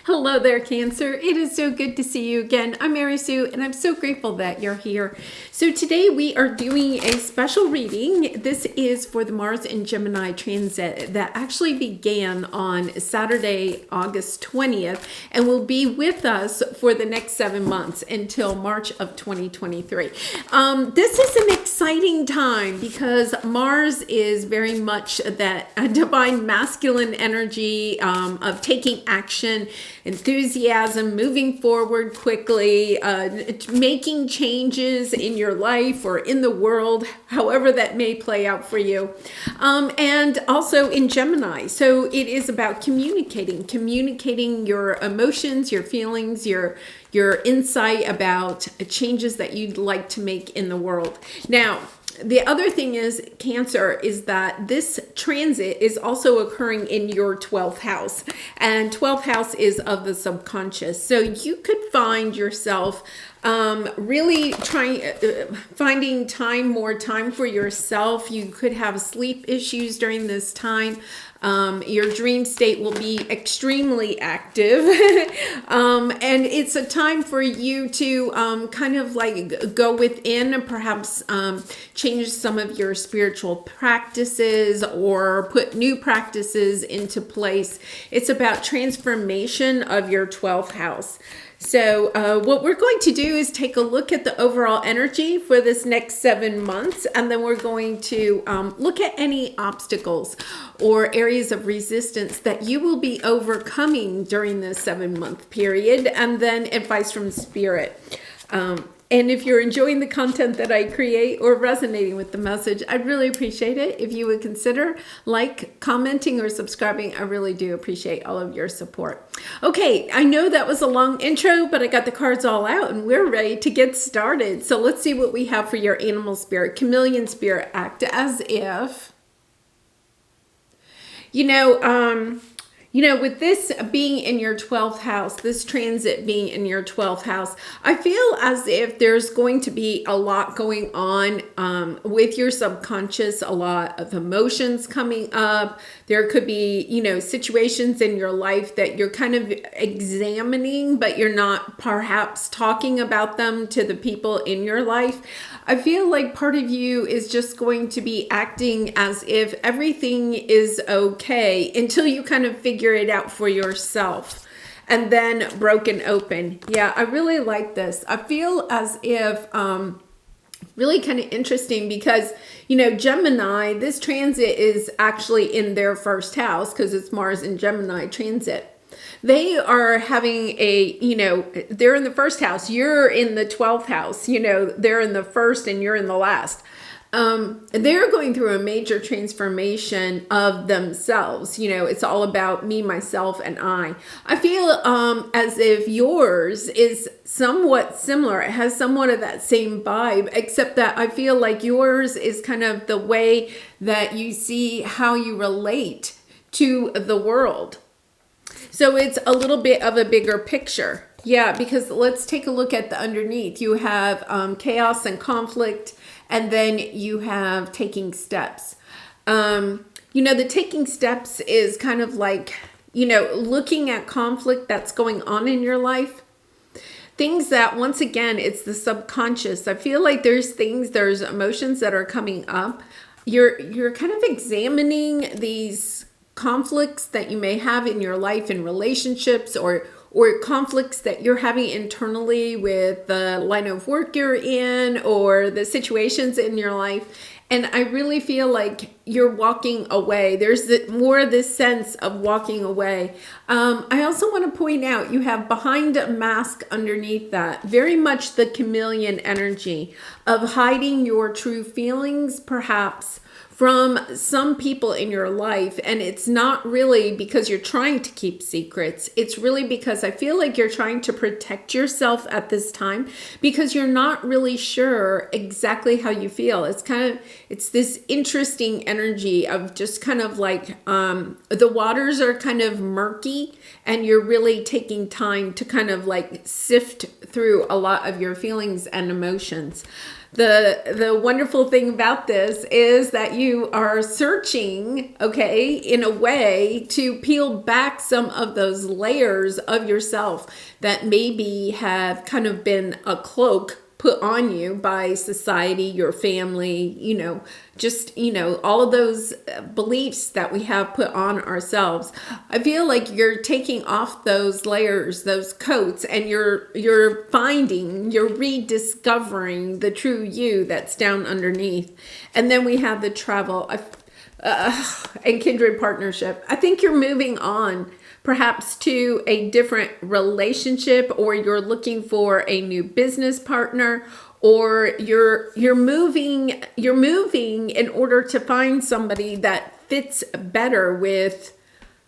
Hello there, Cancer. It is so good to see you again. I'm Mary Sue, and I'm so grateful that you're here. So today we are doing a special reading. This is for the Mars and Gemini transit that actually began on Saturday, August 20th, and will be with us for the next 7 months until March of 2023. This is an exciting time because Mars is very much that divine masculine energy of taking action, enthusiasm, moving forward quickly, making changes in your life or in the world, however that may play out for you. And also in Gemini. So it is about communicating your emotions, your feelings, your insight about changes that you'd like to make in the world. Now, the other thing is, Cancer, is that this transit is also occurring in your 12th house. And 12th house is of the subconscious. So you could find yourself really finding more time for yourself. You could have sleep issues during this time. Your dream state will be extremely active. And it's a time for you to kind of like go within and perhaps change some of your spiritual practices or put new practices into place. It's about transformation of your 12th house. So what we're going to do is take a look at the overall energy for this next 7 months, and then we're going to look at any obstacles or areas of resistance that you will be overcoming during this 7-month period, and then advice from Spirit. And if you're enjoying the content that I create or resonating with the message, I'd really appreciate it if you would consider commenting, or subscribing. I really do appreciate all of your support. Okay, I know that was a long intro, but I got the cards all out and we're ready to get started. So let's see what we have for your animal spirit. Chameleon spirit, act as if, with this being in your 12th house, this transit being in your 12th house, I feel as if there's going to be a lot going on with your subconscious, a lot of emotions coming up. There could be, situations in your life that you're kind of examining, but you're not perhaps talking about them to the people in your life. I feel like part of you is just going to be acting as if everything is okay until you kind of figure it out for yourself, and then broken open. Yeah, I really like this. I feel as if really kind of interesting because, Gemini, this transit is actually in their first house because it's Mars and Gemini transit. They are having they're in the first house. You're in the 12th house. They're in the first and you're in the last. They're going through a major transformation of themselves. It's all about me, myself, and I. I feel as if yours is somewhat similar. It has somewhat of that same vibe, except that I feel like yours is kind of the way that you see how you relate to the world. So it's a little bit of a bigger picture. Yeah, because let's take a look at the underneath. You have chaos and conflict, and then you have taking steps. The taking steps is kind of like, looking at conflict that's going on in your life. Things that, once again, it's the subconscious. I feel like there's emotions that are coming up. You're kind of examining these conflicts that you may have in your life in relationships, or conflicts that you're having internally with the line of work you're in or the situations in your life. And I really feel like you're walking away. There's more of this sense of walking away. I also want to point out you have behind a mask underneath that, very much the chameleon energy of hiding your true feelings, perhaps, from some people in your life. And it's not really because you're trying to keep secrets. It's really because I feel like you're trying to protect yourself at this time because you're not really sure exactly how you feel. It's this interesting energy of just kind of like the waters are kind of murky, and you're really taking time to kind of like sift through a lot of your feelings and emotions. The wonderful thing about this is that you are searching, okay, in a way to peel back some of those layers of yourself that maybe have kind of been a cloak put on you by society, your family, just, all of those beliefs that we have put on ourselves. I feel like you're taking off those layers, those coats, and you're rediscovering the true you that's down underneath. And then we have the travel and kindred partnership. I think you're moving on perhaps to a different relationship, or you're looking for a new business partner, or you're moving in order to find somebody that fits better with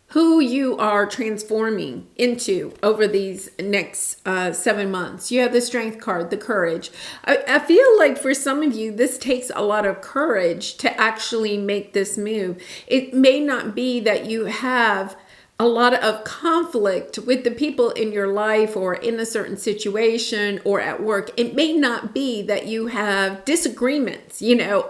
who you are transforming into over these next 7 months. You have the Strength card, the courage. I feel like for some of you, this takes a lot of courage to actually make this move. It may not be that you have a lot of conflict with the people in your life or in a certain situation or at work. It may not be that you have disagreements,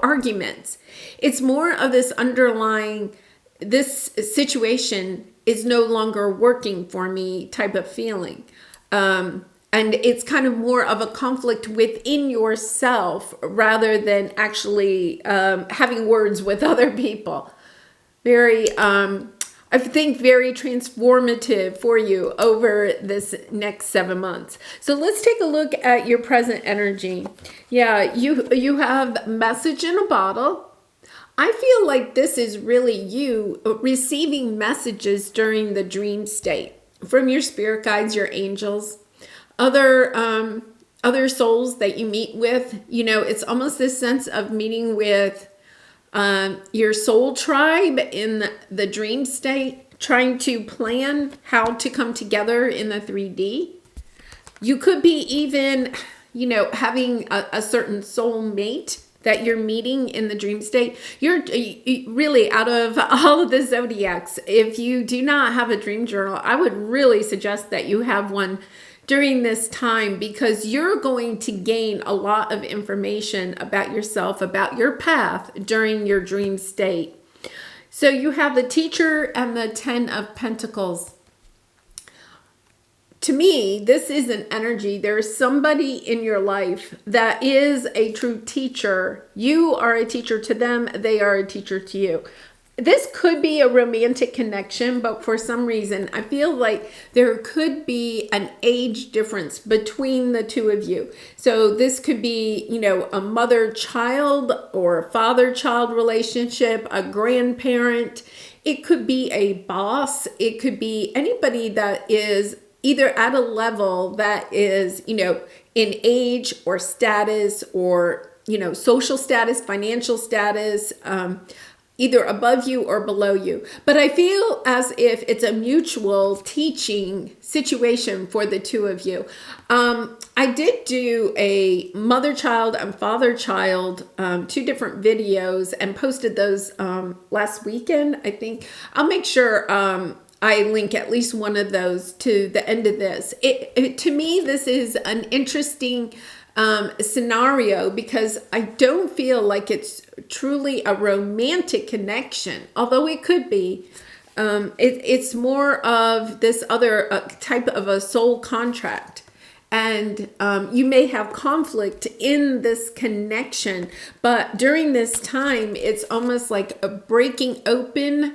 arguments. It's more of this underlying, this situation is no longer working for me type of feeling. And it's kind of more of a conflict within yourself rather than actually having words with other people. I think very transformative for you over this next 7 months. So let's take a look at your present energy. Yeah, you have message in a bottle. I feel like this is really you receiving messages during the dream state from your spirit guides, your angels, other souls that you meet with. It's almost this sense of meeting with your soul tribe in the dream state, trying to plan how to come together in the 3D. You could be even, having a certain soul mate that you're meeting in the dream state. You're really, out of all of the zodiacs, if you do not have a dream journal, I would really suggest that you have one during this time, because you're going to gain a lot of information about yourself, about your path during your dream state. So you have the Teacher and the 10 of Pentacles. To me, this is an energy. There's somebody in your life that is a true teacher. You are a teacher to them. They are a teacher to you. This could be a romantic connection, but for some reason, I feel like there could be an age difference between the two of you. So this could be, a mother-child or a father-child relationship, a grandparent. It could be a boss. It could be anybody that is either at a level that is, in age or status or, social status, financial status, either above you or below you. But I feel as if it's a mutual teaching situation for the two of you. I did do a mother-child and father-child, 2 different videos, and posted those last weekend, I think. I'll make sure I link at least one of those to the end of this. To me, this is an interesting scenario, because I don't feel like it's truly a romantic connection, although it could be. It's more of this other type of a soul contract. And you may have conflict in this connection, but during this time, it's almost like a breaking open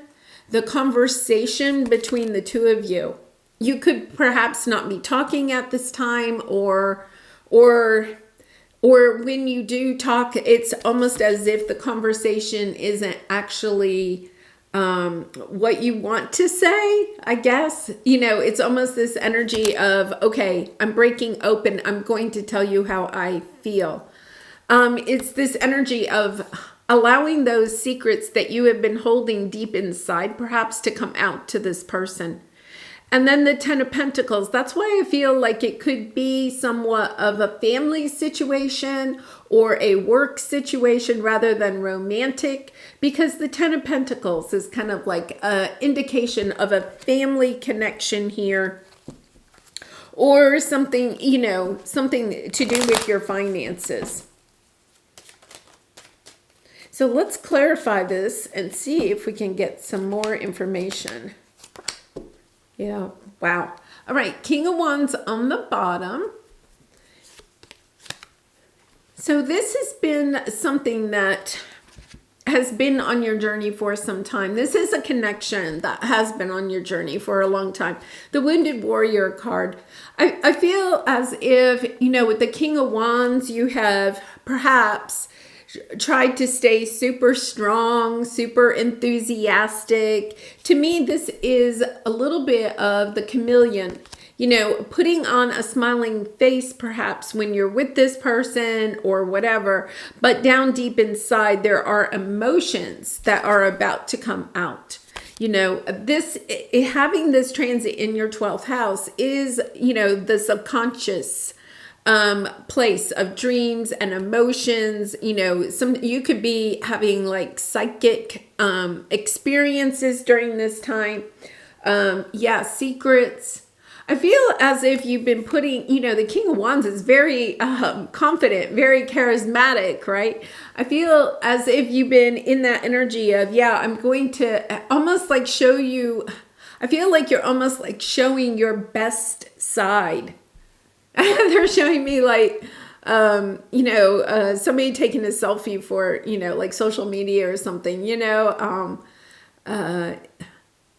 the conversation between the two of you. You could perhaps not be talking at this time, or when you do talk, it's almost as if the conversation isn't actually what you want to say, I guess. It's almost this energy of, okay, I'm breaking open. I'm going to tell you how I feel. It's this energy of allowing those secrets that you have been holding deep inside, perhaps, to come out to this person. And then the 10 of Pentacles, that's why I feel like it could be somewhat of a family situation or a work situation rather than romantic, because the 10 of Pentacles is kind of like an indication of a family connection here, or something, something to do with your finances. So let's clarify this and see if we can get some more information. Yeah, wow. All right, King of Wands on the bottom. So this has been something that has been on your journey for some time. This is a connection that has been on your journey for a long time. The Wounded Warrior card. I feel as if, you know, with the King of Wands, you have perhaps tried to stay super strong, super enthusiastic. To me, this is a little bit of the chameleon. You know, putting on a smiling face perhaps when you're with this person or whatever, but down deep inside there are emotions that are about to come out. You know, this having this transit in your 12th house is, you know, the subconscious place of dreams and emotions. You know, you could be having like psychic experiences during this time. Yeah, secrets. I feel as if you've been putting, you know, the King of Wands is very confident, very charismatic, right? I feel as if you've been in that energy of, yeah, I'm going to almost like show you, I feel like you're almost like showing your best side. They're showing me like, you know, somebody taking a selfie for, you know, like social media or something, you know,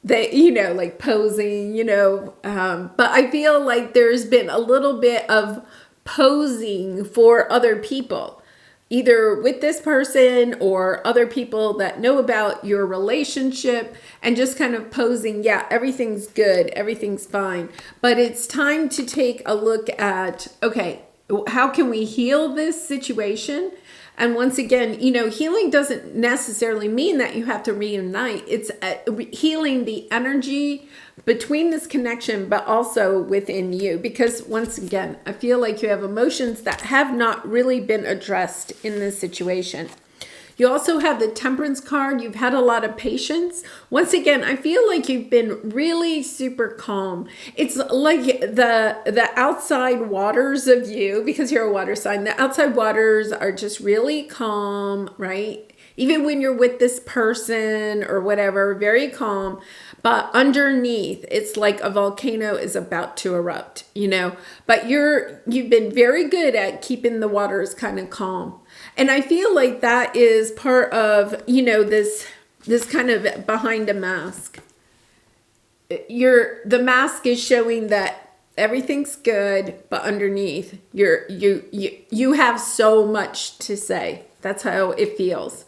they, you know, like posing, you know, but I feel like there's been a little bit of posing for other people, either with this person or other people that know about your relationship, and just kind of posing, yeah, everything's good, everything's fine. But it's time to take a look at, okay, how can we heal this situation? And once again, you know, healing doesn't necessarily mean that you have to reunite. It's healing the energy between this connection, but also within you. Because once again, I feel like you have emotions that have not really been addressed in this situation. You also have the Temperance card. You've had a lot of patience. Once again, I feel like you've been really super calm. It's like the outside waters of you, because you're a water sign, the outside waters are just really calm, right? Even when you're with this person or whatever, very calm. But underneath, it's like a volcano is about to erupt, you know? But you've been very good at keeping the waters kind of calm. And I feel like that is part of, you know, this kind of behind a mask. The mask is showing that everything's good, but underneath you have so much to say. That's how it feels.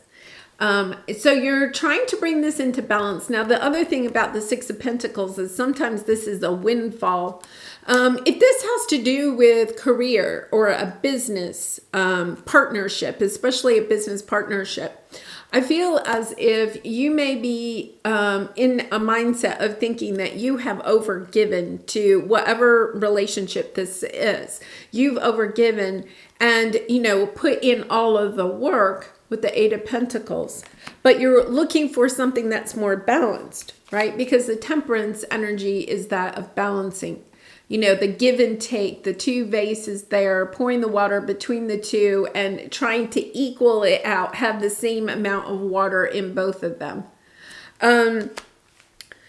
So you're trying to bring this into balance. Now, the other thing about the Six of Pentacles is sometimes this is a windfall. If this has to do with career or a business partnership, especially a business partnership, I feel as if you may be in a mindset of thinking that you have overgiven to whatever relationship this is. You've overgiven and, you know, put in all of the work with the Eight of Pentacles, but you're looking for something that's more balanced, right? Because the Temperance energy is that of balancing, you know, the give and take, the two vases there, pouring the water between the two and trying to equal it out, have the same amount of water in both of them.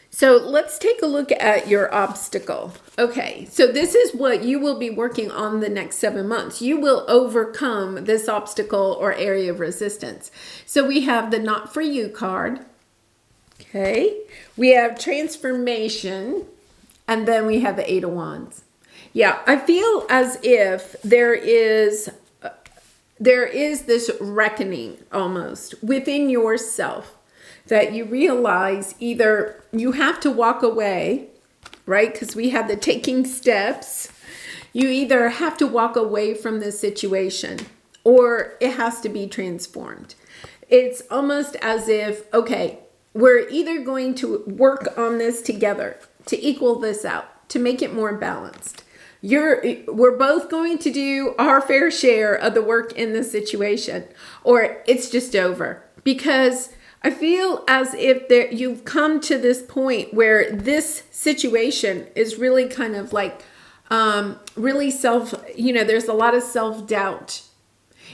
So let's take a look at your obstacle. Okay, so this is what you will be working on the next 7 months. You will overcome this obstacle or area of resistance. So we have the Not For You card. Okay, we have transformation, and then we have the Eight of Wands. Yeah, I feel as if there is this reckoning almost within yourself, that you realize either you have to walk away, right? Because we have the taking steps. You either have to walk away from this situation or it has to be transformed. It's almost as if, okay, we're either going to work on this together to equal this out, to make it more balanced. We're both going to do our fair share of the work in this situation, or it's just over. Because I feel as if you've come to this point where this situation is really kind of like, really there's a lot of self-doubt.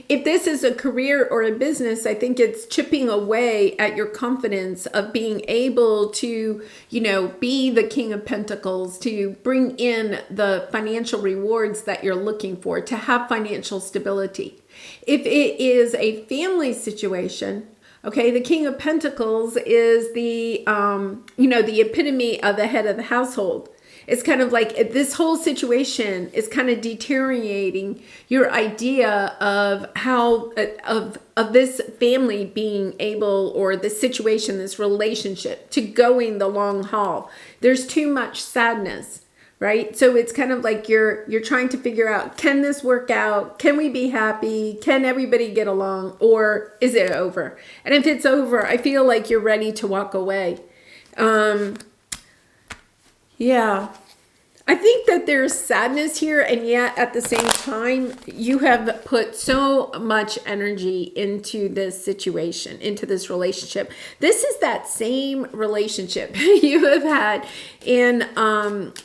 If this is a career or a business, I think it's chipping away at your confidence of being able to, be the King of Pentacles, to bring in the financial rewards that you're looking for, to have financial stability. If it is a family situation, okay, the King of Pentacles is the, the epitome of the head of the household. It's kind of like this whole situation is kind of deteriorating your idea of how of this family being able, or the situation, this relationship, to going the long haul. There's too much sadness, right? So it's kind of like you're trying to figure out, can this work out? Can we be happy? Can everybody get along? Or is it over? And if it's over, I feel like you're ready to walk away. Yeah, I think that there's sadness here, and yet at the same time, you have put so much energy into this situation, into this relationship. This is that same relationship you have had in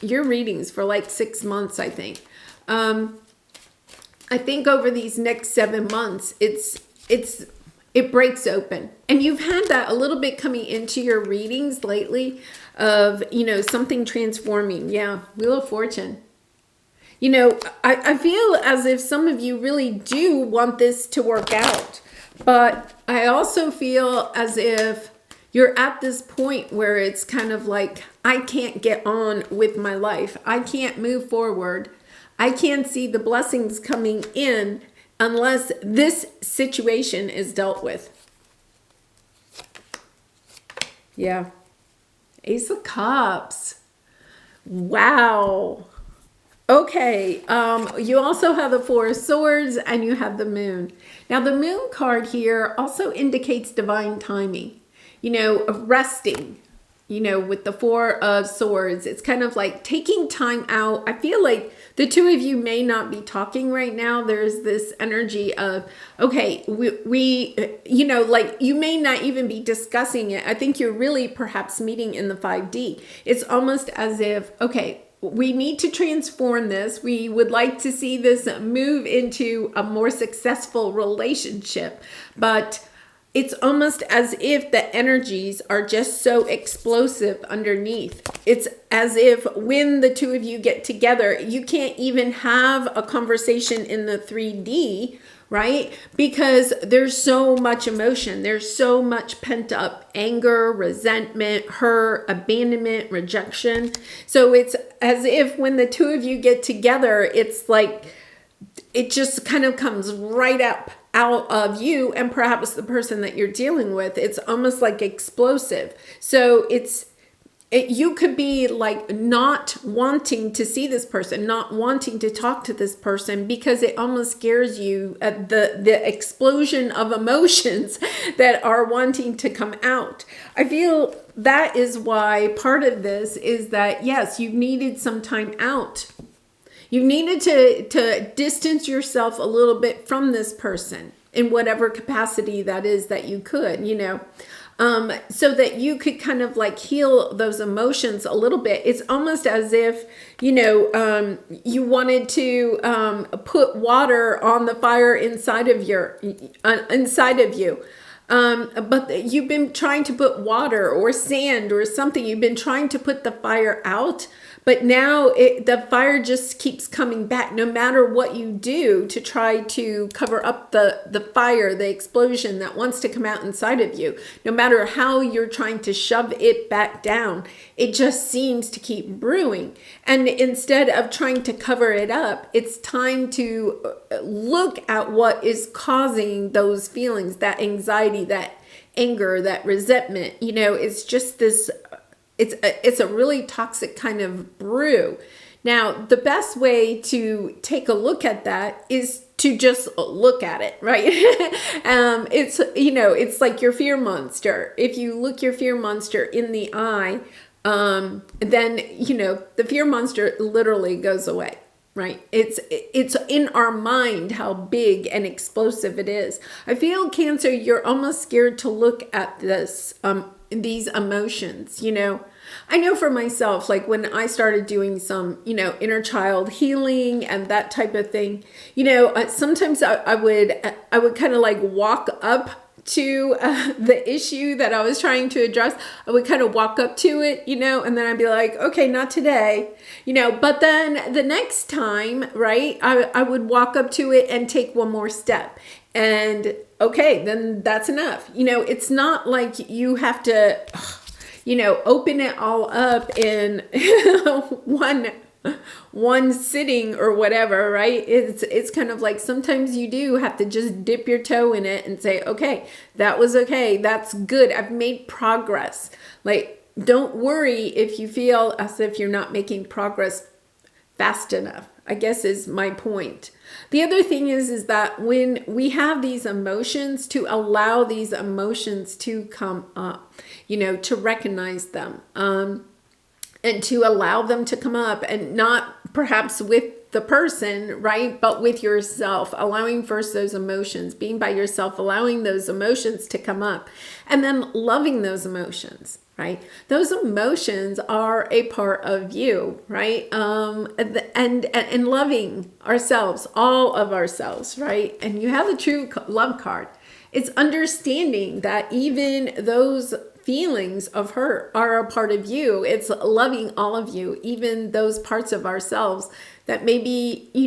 your readings for like 6 months, I think. I think over these next 7 months, it breaks open. And you've had that a little bit coming into your readings lately of, something transforming. Yeah, Wheel of Fortune. I feel as if some of you really do want this to work out. But I also feel as if you're at this point where it's kind of like, I can't get on with my life. I can't move forward. I can't see the blessings coming in unless this situation is dealt with. Yeah. Ace of Cups. Wow. Okay. You also have the Four of Swords and you have the Moon. Now the Moon card here also indicates divine timing. Resting. With the Four of Swords, it's kind of like taking time out. I feel like the two of you may not be talking right now. There's this energy of, okay, we like you may not even be discussing it. I think you're really perhaps meeting in the 5D. It's almost as if, okay, we need to transform this. We would like to see this move into a more successful relationship, but it's almost as if the energies are just so explosive underneath. It's as if when the two of you get together, you can't even have a conversation in the 3D, right? Because there's so much emotion. There's so much pent up anger, resentment, hurt, abandonment, rejection. So it's as if when the two of you get together, it's like it just kind of comes right up out of you and perhaps the person that you're dealing with. It's almost like explosive. So you could be like not wanting to see this person, not wanting to talk to this person, because it almost scares you at the explosion of emotions that are wanting to come out. I feel that is why part of this is that, yes, you needed some time out. You needed to distance yourself a little bit from this person in whatever capacity that is that you could, so that you could kind of like heal those emotions a little bit. It's almost as if, you wanted to put water on the fire inside of you. But you've been trying to put water or sand or something. You've been trying to put the fire out, but now the fire just keeps coming back no matter what you do to try to cover up the fire, the explosion that wants to come out inside of you. No matter how you're trying to shove it back down, it just seems to keep brewing. And instead of trying to cover it up, it's time to look at what is causing those feelings, that anxiety, that anger, that resentment. It's just this, it's a really toxic kind of brew. Now, the best way to take a look at that is to just look at it, right? It's like your fear monster. If you look your fear monster in the eye, then, the fear monster literally goes away. right? It's in our mind how big and explosive it is. I feel, Cancer, you're almost scared to look at these emotions, I know for myself, like when I started doing some, inner child healing and that type of thing, sometimes I would kind of like walk up to the issue that I was trying to address. I would kind of walk up to it, and then I'd be like, okay, not today, but then the next time, right, I would walk up to it and take one more step. And okay, then that's enough. It's not like you have to, open it all up in one sitting or whatever, right? It's kind of like sometimes you do have to just dip your toe in it and say, okay, that was okay. That's good. I've made progress. Like, don't worry if you feel as if you're not making progress fast enough, I guess is my point. The other thing is that when we have these emotions, to allow these emotions to come up, to recognize them, and to allow them to come up, and not perhaps with the person, right, but with yourself, allowing first those emotions, being by yourself, allowing those emotions to come up, and then loving those emotions. Right? Those emotions are a part of you, right? And loving ourselves, all of ourselves, right? And you have the true love card. It's understanding that even those feelings of hurt are a part of you. It's loving all of you, even those parts of ourselves that maybe, we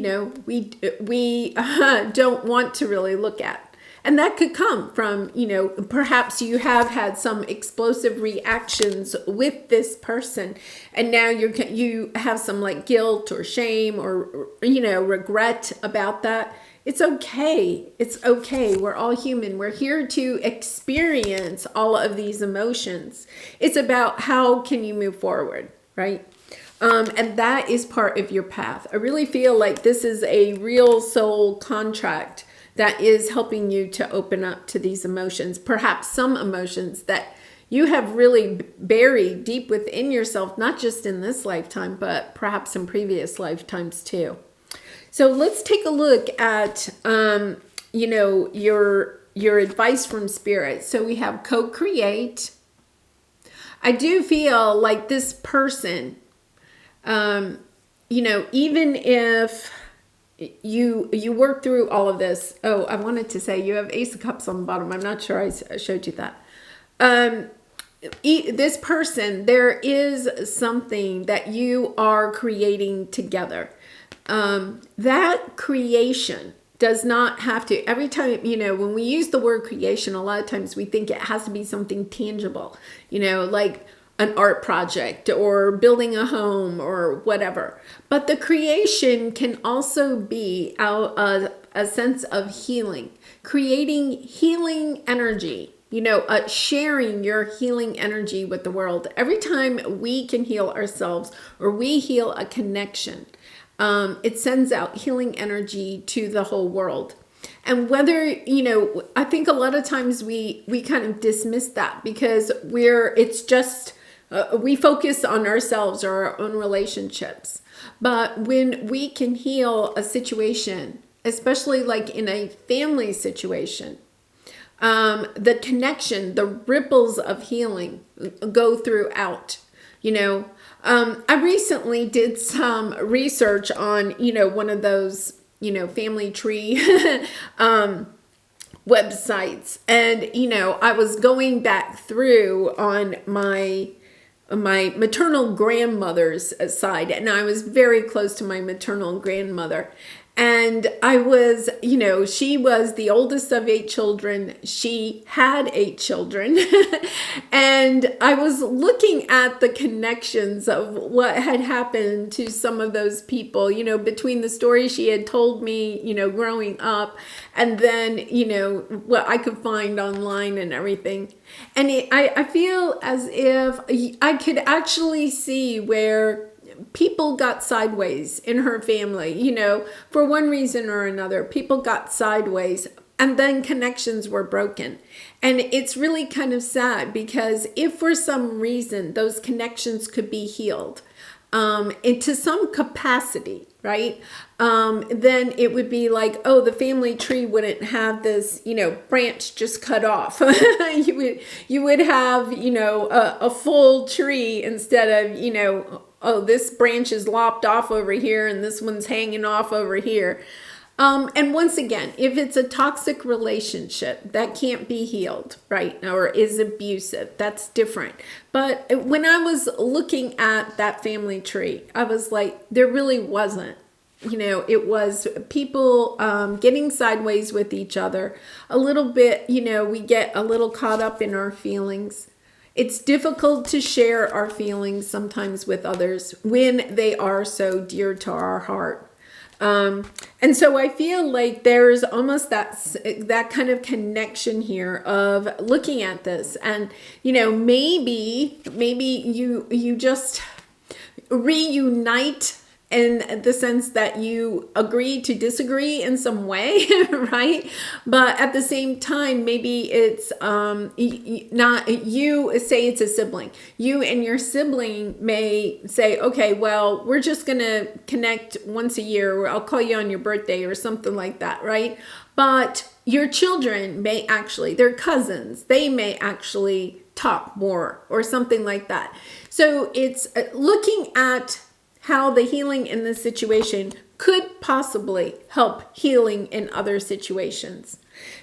don't want to really look at. And that could come from, perhaps you have had some explosive reactions with this person, and now you have some like guilt or shame or, regret about that. It's okay. It's okay. We're all human. We're here to experience all of these emotions. It's about how can you move forward, right? And that is part of your path. I really feel like this is a real soul contract that is helping you to open up to these emotions, perhaps some emotions that you have really buried deep within yourself, not just in this lifetime, but perhaps in previous lifetimes too. So let's take a look at, your advice from Spirit. So we have co-create. I do feel like this person, even if you work through all of this. Oh, I wanted to say you have Ace of Cups on the bottom. I'm not sure I showed you that. This person, there is something that you are creating together. That creation does not have to, every time, when we use the word creation, a lot of times we think it has to be something tangible, like an art project or building a home or whatever. But the creation can also be a sense of healing, creating healing energy, sharing your healing energy with the world. Every time we can heal ourselves or we heal a connection, it sends out healing energy to the whole world. And whether, I think a lot of times we kind of dismiss that because we focus on ourselves or our own relationships. But when we can heal a situation, especially like in a family situation, the connection, the ripples of healing go throughout, I recently did some research on, one of those, family tree websites. And, I was going back through on my maternal grandmother's side, and I was very close to my maternal grandmother. And I was, she was the oldest of 8 children. She had 8 children. And I was looking at the connections of what had happened to some of those people, between the stories she had told me, growing up, and then, what I could find online and everything. And I feel as if I could actually see where people got sideways in her family, for one reason or another. People got sideways, and then connections were broken. And it's really kind of sad because if for some reason those connections could be healed, into some capacity, right? Then it would be like, oh, the family tree wouldn't have this, branch just cut off. you would have, a full tree instead of, oh, this branch is lopped off over here and this one's hanging off over here. And once again, if it's a toxic relationship that can't be healed, right, or is abusive, that's different. But when I was looking at that family tree, I was like, there really wasn't. It was people getting sideways with each other. A little bit, we get a little caught up in our feelings. It's difficult to share our feelings sometimes with others when they are so dear to our heart. And so I feel like there's almost that kind of connection here of looking at this, and maybe you just reunite in the sense that you agree to disagree in some way, right? But at the same time, maybe it's not, you say it's a sibling. You and your sibling may say, okay, well, we're just going to connect once a year, or I'll call you on your birthday or something like that, right? But your children may actually, their cousins, they may actually talk more or something like that. So it's looking at how the healing in this situation could possibly help healing in other situations.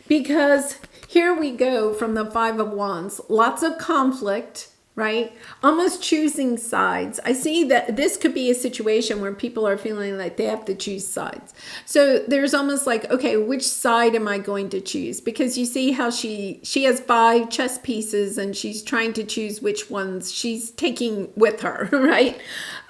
Because here we go from the Five of Wands, lots of conflict, right? Almost choosing sides. I see that this could be a situation where people are feeling like they have to choose sides. So there's almost like, okay, which side am I going to choose? Because you see how she has 5 chess pieces and she's trying to choose which ones she's taking with her, right?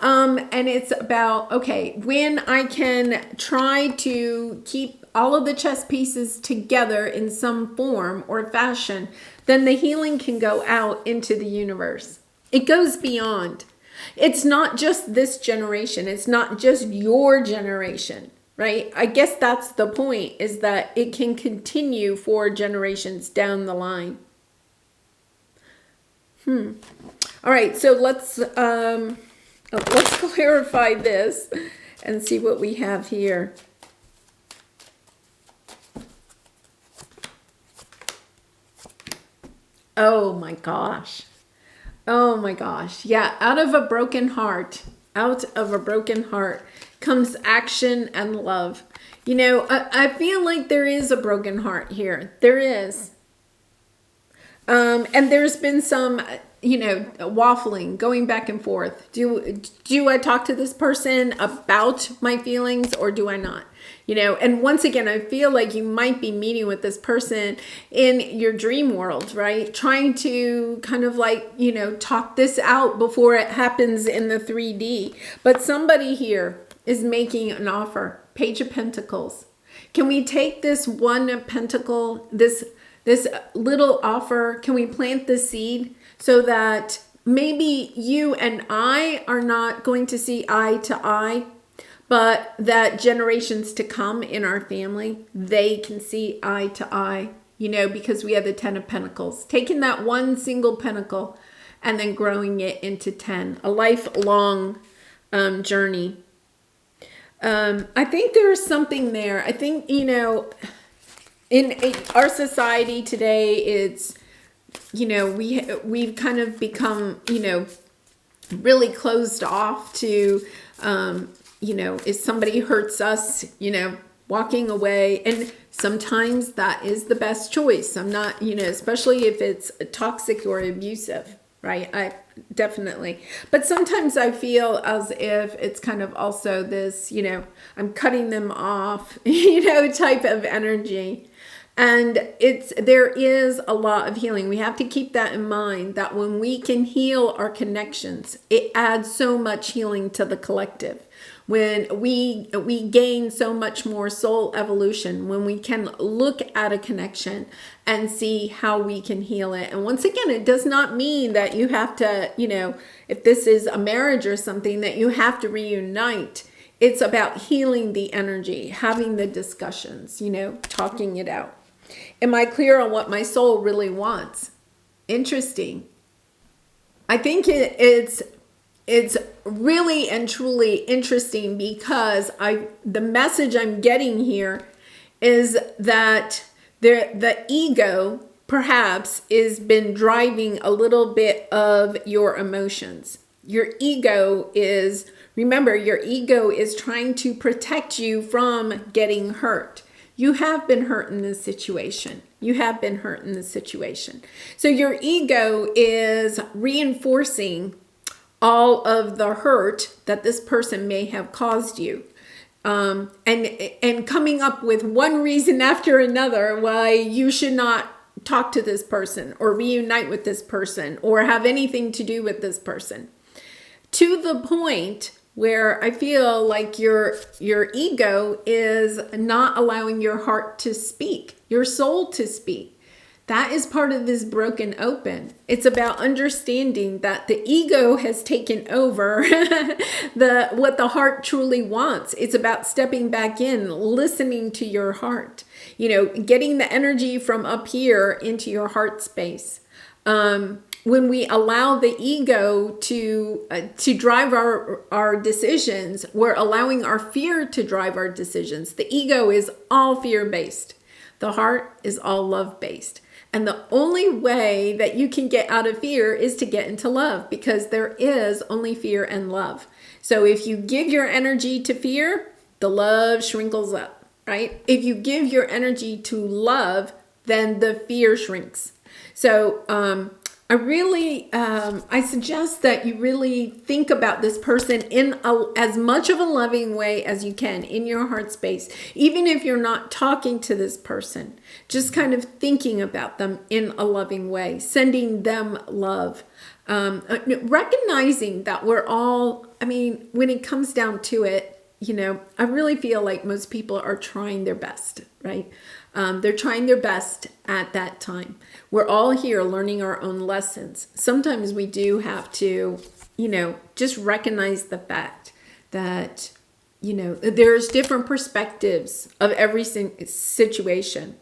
And it's about, okay, when I can try to keep all of the chess pieces together in some form or fashion, then the healing can go out into the universe. It goes beyond. It's not just this generation. It's not just your generation, right? I guess that's the point, is that it can continue for generations down the line. All right, so let's clarify this and see what we have here. Oh my gosh. Oh my gosh. Yeah, out of a broken heart comes action and love. I feel like there is a broken heart here. There is. And there's been some, waffling, going back and forth. Do I talk to this person about my feelings, or do I not? And once again, I feel like you might be meeting with this person in your dream world, right? Trying to kind of like, talk this out before it happens in the 3D. But somebody here is making an offer. Page of Pentacles. Can we take this one pentacle, this little offer, can we plant the seed so that maybe you and I are not going to see eye to eye, but that generations to come in our family, they can see eye to eye, because we have the 10 of Pentacles. Taking that one single pentacle and then growing it into 10. A lifelong journey. I think there's something there. I think, in our society today, it's, we've kind of become, really closed off to, if somebody hurts us, walking away. And sometimes that is the best choice. I'm not, especially if it's toxic or abusive, right? I definitely. But sometimes I feel as if it's kind of also this, I'm cutting them off, type of energy. And there is a lot of healing. We have to keep that in mind, that when we can heal our connections, it adds so much healing to the collective. When we gain so much more soul evolution, when we can look at a connection and see how we can heal it. And once again, it does not mean that you have to, if this is a marriage or something, that you have to reunite. It's about healing the energy, having the discussions, talking it out. Am I clear on what my soul really wants? Interesting. I think it's it's really and truly interesting because the message I'm getting here is that the ego perhaps is been driving a little bit of your emotions. Your ego is, remember, your ego is trying to protect you from getting hurt. You have been hurt in this situation. You have been hurt in this situation. So your ego is reinforcing all of the hurt that this person may have caused you. And coming up with one reason after another why you should not talk to this person or reunite with this person or have anything to do with this person. To the point where I feel like your ego is not allowing your heart to speak, your soul to speak. That is part of this broken open. It's about understanding that the ego has taken over what the heart truly wants. It's about stepping back in, listening to your heart, getting the energy from up here into your heart space. When we allow the ego to drive our decisions, we're allowing our fear to drive our decisions. The ego is all fear-based. The heart is all love-based. And the only way that you can get out of fear is to get into love, because there is only fear and love. So if you give your energy to fear, the love shrinkles up, right? If you give your energy to love, then the fear shrinks. So I suggest that you really think about this person in as much of a loving way as you can in your heart space. Even if you're not talking to this person, just kind of thinking about them in a loving way, sending them love, recognizing that we're all, when it comes down to it, I really feel like most people are trying their best, right? They're trying their best at that time. We're all here learning our own lessons. Sometimes we do have to, just recognize the fact that, there's different perspectives of every situation.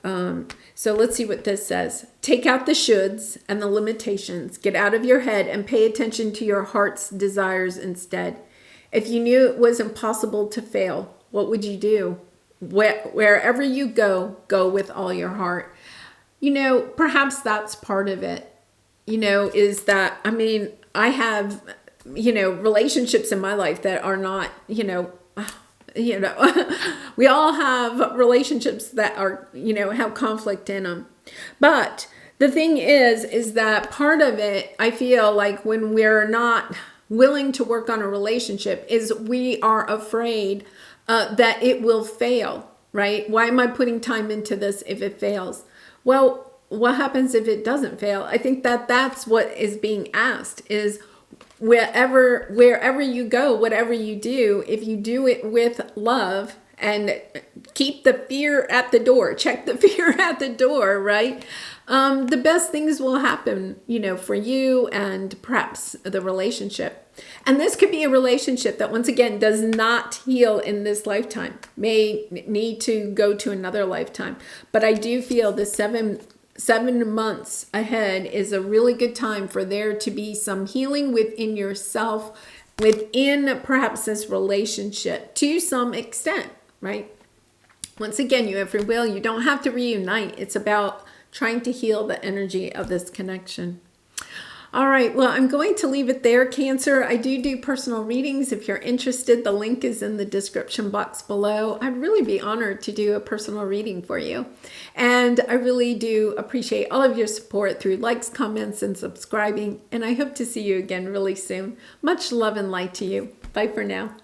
So let's see what this says. Take out the shoulds and the limitations. Get out of your head and pay attention to your heart's desires instead. If you knew it was impossible to fail, what would you do? Wherever you go with all your heart. Perhaps that's part of it, is that, I have, relationships in my life that are not, we all have relationships that are, have conflict in them. But the thing is that part of it, I feel like when we're not willing to work on a relationship is we are afraid that it will fail, right? Why am I putting time into this if it fails? Well, what happens if it doesn't fail? I think that that's what is being asked is wherever you go, whatever you do, if you do it with love and keep the fear at the door, check the fear at the door, right? The best things will happen, for you and perhaps the relationship. And this could be a relationship that, once again, does not heal in this lifetime, may need to go to another lifetime. But I do feel the seven months ahead is a really good time for there to be some healing within yourself, within perhaps this relationship to some extent, right? Once again, you have free will. You don't have to reunite. It's about trying to heal the energy of this connection. All right, well, I'm going to leave it there, Cancer. I do personal readings. If you're interested, the link is in the description box below. I'd really be honored to do a personal reading for you. And I really do appreciate all of your support through likes, comments, and subscribing. And I hope to see you again really soon. Much love and light to you. Bye for now.